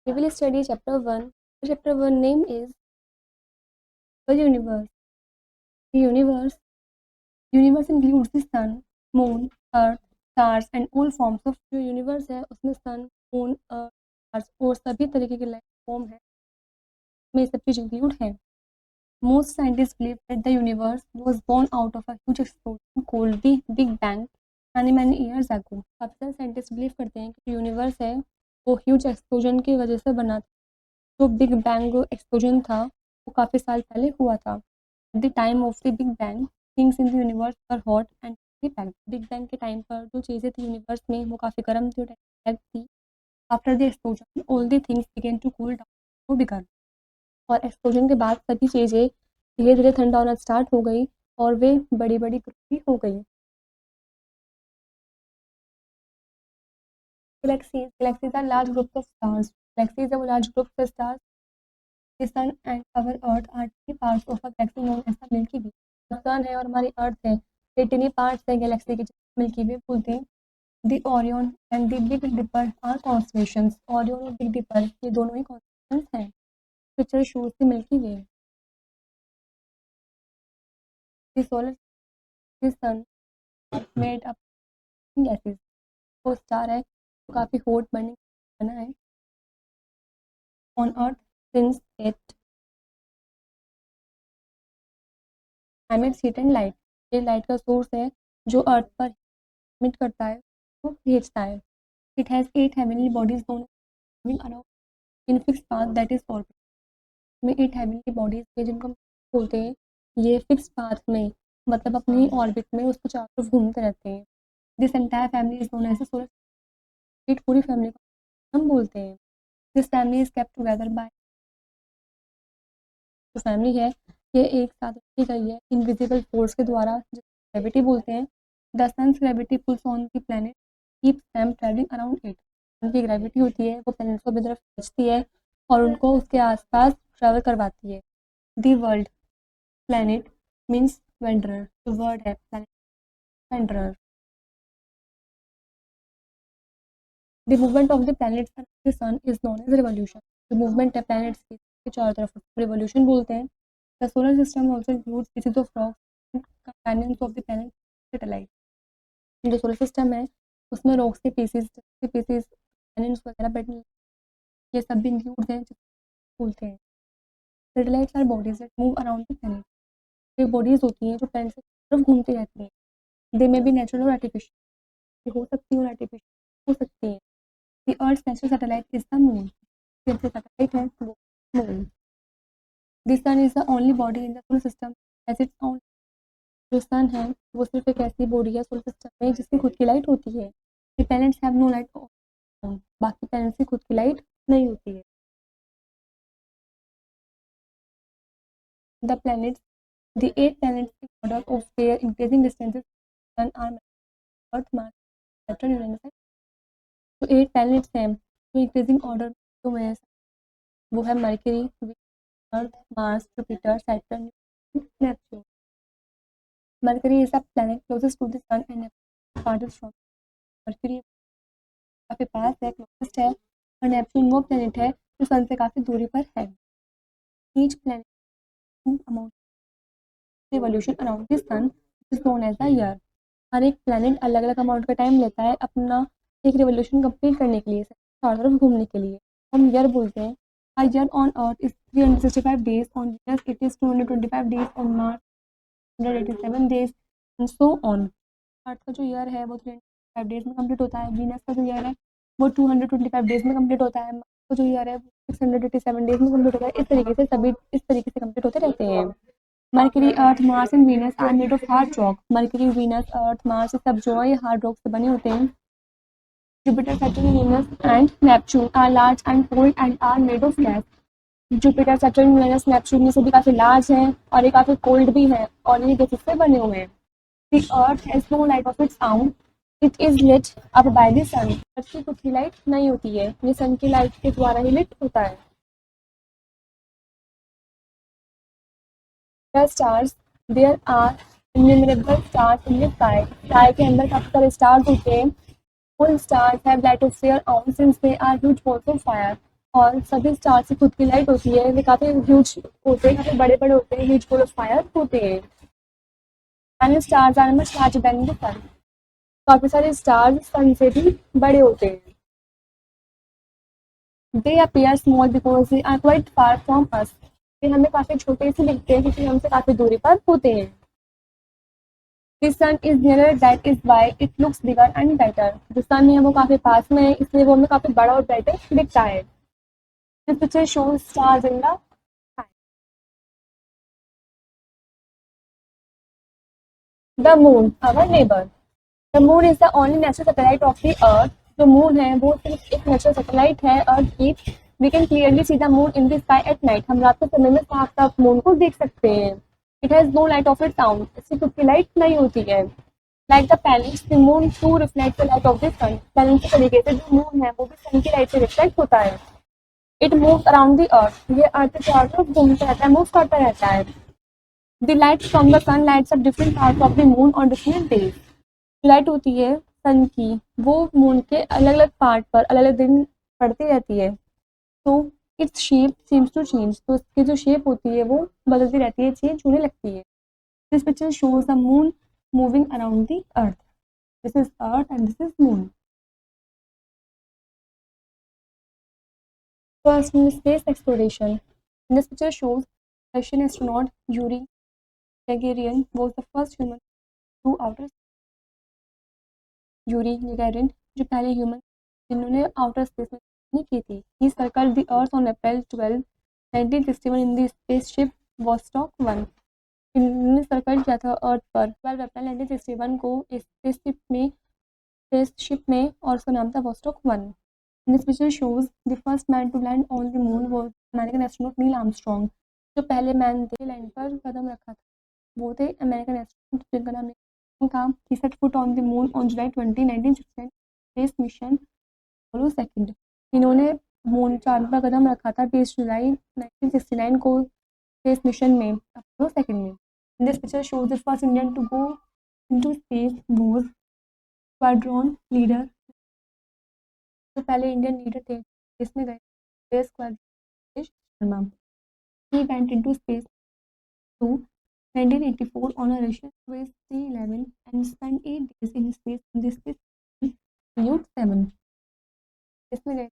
We will study chapter 1. Chapter 1 name is the universe. The universe includes the sun, moon, earth, stars and all forms of जो universe है उसमें सन, moon, अर्थ, stars और सभी तरीके के life form है में सब चीज इंक्लूड है. Most scientists believe that the universe was born out of a huge explosion called the Big Bang many years ago. काफी सारे साइंटिस्ट बिलीव करते हैं कि यूनिवर्स है वो ह्यूज एक्सप्लोजन की वजह से बना था. जो बिग बैंग एक्सप्लोजन था वो काफ़ी साल पहले हुआ था. At the time of the big bang things in the universe were hot and packed. Big bang के टाइम पर जो चीज़ें थी यूनिवर्स में वो काफ़ी गर्म थी और पैक्ड थी. After the explosion all the things began to cool down. वो बिगड़ और एक्सप्लोजन के बाद सभी चीज़ें धीरे धीरे ठंडा होना स्टार्ट हो गई और वे बड़ी बड़ी भी हो गई. Galaxies are large groups of stars. Galaxies are large groups of stars. The sun and our earth are tiny parts of a galaxy known as the Milky Way. सन है और हमारी अर्थ है ये टिनी पार्ट्स है galaxy के milky way बोलते हैं. The Orion and the big dipper are constellations. Orion और बिग डिपर ये दोनों ही कॉन्स्टलेशंस हैं. Picture shows the milky way. The solar the sun made up gases. वो स्टार है जो काफ़ी हॉट बर्निंग बना है. On earth since it emits heat and light. ये लाइट का सोर्स है जो अर्थ पर एमिट करता है वो भेजता है. It has 8 heavenly bodies known moving around in fix path that is orbit. में 8 हेवनली बॉडीज है जिनको हम बोलते हैं ये फिक्स पाथ में मतलब अपनी ऑर्बिट में उसको चारों तरफ घूमते रहते हैं. This entire family is known as a solar. एक पूरी फैमिली को हम बोलते हैं. This family is kept together by. जो फैमिली है ये एक साथ रखी गई है इनविजिबल फोर्स के द्वारा जिसे ग्रेविटी बोलते हैं. The sun's gravity pulls on the planet keeps them travelling around it. उनकी ग्रेविटी होती है वो प्लैनेट को अपनी तरफ खींचती है और उनको उसके आसपास ट्रैवल करवाती है. The word planet means wanderer. जो वर्ड है planet wanderer. The movement of the planets around the sun is known as revolution. जो मूवमेंट है प्लैनेट्स की चारों तरफ रिवॉल्यूशन बोलते हैं. The solar system also includes species of rocks and companions of the planet satellite. जो solar system है उसमें रॉक्स के पीसेस कंपेनियंस वगैरह बैठने ये सब भी इंक्लूड हैं जिसको बोलते हैं. Satellites are bodies that move around the planet. ये बॉडीज होती हैं जो प्लैनेट की तरफ घूमती रहती हैं. दे में बी नेचुरल और आर्टिफिशियल. हो सकती है और आर्टिफिशियल हो सकती हैं. The earth natural satellite is the moon. जैसे सैटेलाइट है वो moon. The sun is the only body in the solar system has its own. जो सन है वो सिर्फ एक ऐसी बॉडी है सोलर सिस्टम में जिसकी खुद की लाइट होती है. The planets have no light of their own. बाकी प्लैनेट्स की खुद की लाइट नहीं होती है. The planets, the 8 planets in order of their increasing distances sun are Earth, Mars, Saturn, Uranus. तो 8 planets हैं जो इंक्रीजिंग ऑर्डर में वो है mercury, Earth, Mars, Jupiter, Saturn, Neptune. Mercury is the planet closest to the sun and Neptune farthest from. Mercury काफी पास है closest है और नेपच्यून वो प्लेनेट है जो सन से काफी दूरी पर है. Each planet amount revolution around the sun is known as a year. हर एक प्लेनेट अलग अलग अमाउंट का टाइम लेता है अपना एक रिवोल्यूशन कंप्लीट करने के लिए चारों तरफ घूमने के लिए. हम ईयर बोलते हैं. A year on Earth is 365 days. On Venus it is 225 days. On Mars 187 days and so on. अर्थ का जो ईयर है वो 305 डेज में कंप्लीट होता है. वीनस का जो ईयर है वो 225 डेज में कंप्लीट होता है. मार्स का जो ईयर है वो 687 डेज में कंप्लीट होता है. इस तरीके से सभी इस तरीके से कंप्लीट होते रहते हैं. Mercury, Earth, Mars and Venus are made of hard rock. Mercury, Venus, Earth, Mars सब जो है ये हार्ड रॉक से बने होते हैं. Jupiter, Saturn, Uranus and Neptune are large and cold and are made of gas. Jupiter, Saturn, Uranus, Neptune ये सभी काफ़ी लार्ज हैं और ये काफ़ी कोल्ड भी हैं और ये गैसेस से बने हुए हैं. The earth has no light of its own. It is lit up by the sun. अर्थ की खुद की लाइट नहीं होती है ये सन की लाइट के द्वारा ही लिट होता है. The stars, there are innumerable stars in the sky. Sky के अंदर काफी सारे stars होते हैं. All stars have light of their own since they are huge balls of fire. और सभी स्टार्स की खुद की लाइट होती है, वे काफ़ी ह्यूज होते हैं, काफ़ी बड़े बड़े होते हैं, ह्यूज बॉल ऑफ फायर होते हैं। And stars are much larger than the sun. काफ़ी सारे स्टार्स सन से भी बड़े होते हैं। They appear small because they are quite far from us. ये हमें काफ़ी छोटे से दिखते हैं क्योंकि हमसे काफ़ी दूरी पर होते हैं। The sun is nearer, that is why it looks bigger and brighter. जो सन है वो काफी पास में है, इसलिए वो हमें काफी बड़ा और ब्राइटर दिखता है। This picture shows stars in the sky. The moon, our neighbor. The moon is the only natural satellite of the earth. जो मून है वो सिर्फ एक नेचुरल सैटेलाइट है अर्थ की। We can clearly see the moon in the sky at night. हम रात के समय में साफ साफ मून को देख सकते हैं। It has no light of its own. इसकी खुद की लाइट नहीं होती है। Like the planets the moon to reflect the light of the sun. Planet के तरीके से जो मून है वो भी सन की लाइट से रिफ्लेक्ट होता है। It moves around the earth. ये अर्थ के चारों तरफ घूमता रहता है, मूव करता रहता है। The light from the sun lights up different parts of the moon on different days. Light होती है सन की, वो मून के अलग अलग पार्ट पर अलग अलग दिन पड़ती रहती है। तो its shape seems to change. तो इसकी जो शेप होती है वो बदलती रहती है, चेंज होने लगती है। This picture shows the moon moving around the earth. This is earth and this is moon. First, space exploration. This picture shows Russian astronaut Yuri Gagarin was the first human to outer Yuri Gagarin जो पहले human जिन्होंने outer space में नहीं की थी। He circle the earth on April 12, 1961 in the spaceship Vostok 1। इन्होंने circle किया था अर्थ पर 12 अप्रैल 1961 को स्पेसशिप में और उसका नाम था Vostok 1। This picture shows the first man to land on the moon was American astronaut Neil Armstrong. जो पहले मैन थे लैंड पर कदम रखा था वो थे अमेरिकन एस्ट्रोनॉट जिनका नाम था। He set foot on the moon on July 20, 1969 space mission Apollo second. इन्होंने मून चांद पर कदम रखा था 20 जुलाई 1969 को स्पेस मिशन में अपोलो सेकंड में। This picture shows the first Indian to go into space was squadron leader. जो पहले इंडियन लीडर थे इसमें गए space squadron Sharma. He went into space to 1984 on a Russian Space C-11 and spent 8 days in space in the space Salyut 7। इसमें गए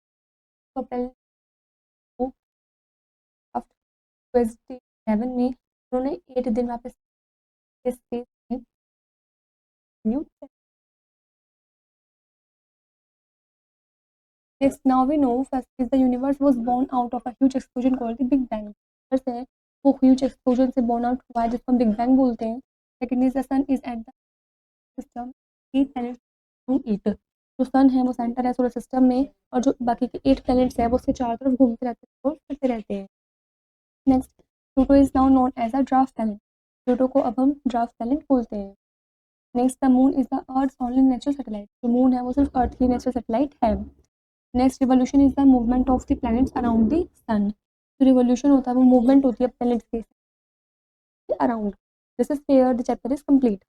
अप्रैल को space C-11 में उन्होंने 8 दिन वापस स्पेस में Salyut 7। Next, now we know first is the universe was born out of a huge explosion called the Big Bang। first है वो huge explosion से born out हुआ है जिसको हम Big Bang बोलते हैं। Second is the sun is at the system 8 planets 8। जो सन है वो सेंटर है सोलर सिस्टम में और जो बाकी के 8 प्लैनेट्स हैं वो उसके चारों तरफ घूमते रहते हैं और फिरते रहते हैं। Next, Pluto is now known as a dwarf planet. Pluto को अब हम ड्वार्फ प्लैनेट बोलते हैं। Next, the moon is the earth only natural satellite. जो मून है वो सिर्फ अर्थ की नेचुरल सैटेलाइट है। Next, revolution is the movement of the planets around the sun. जो रिवोल्यूशन होता है वो मूवमेंट होती है प्लैनेट्स के around. This is where the chapter is complete.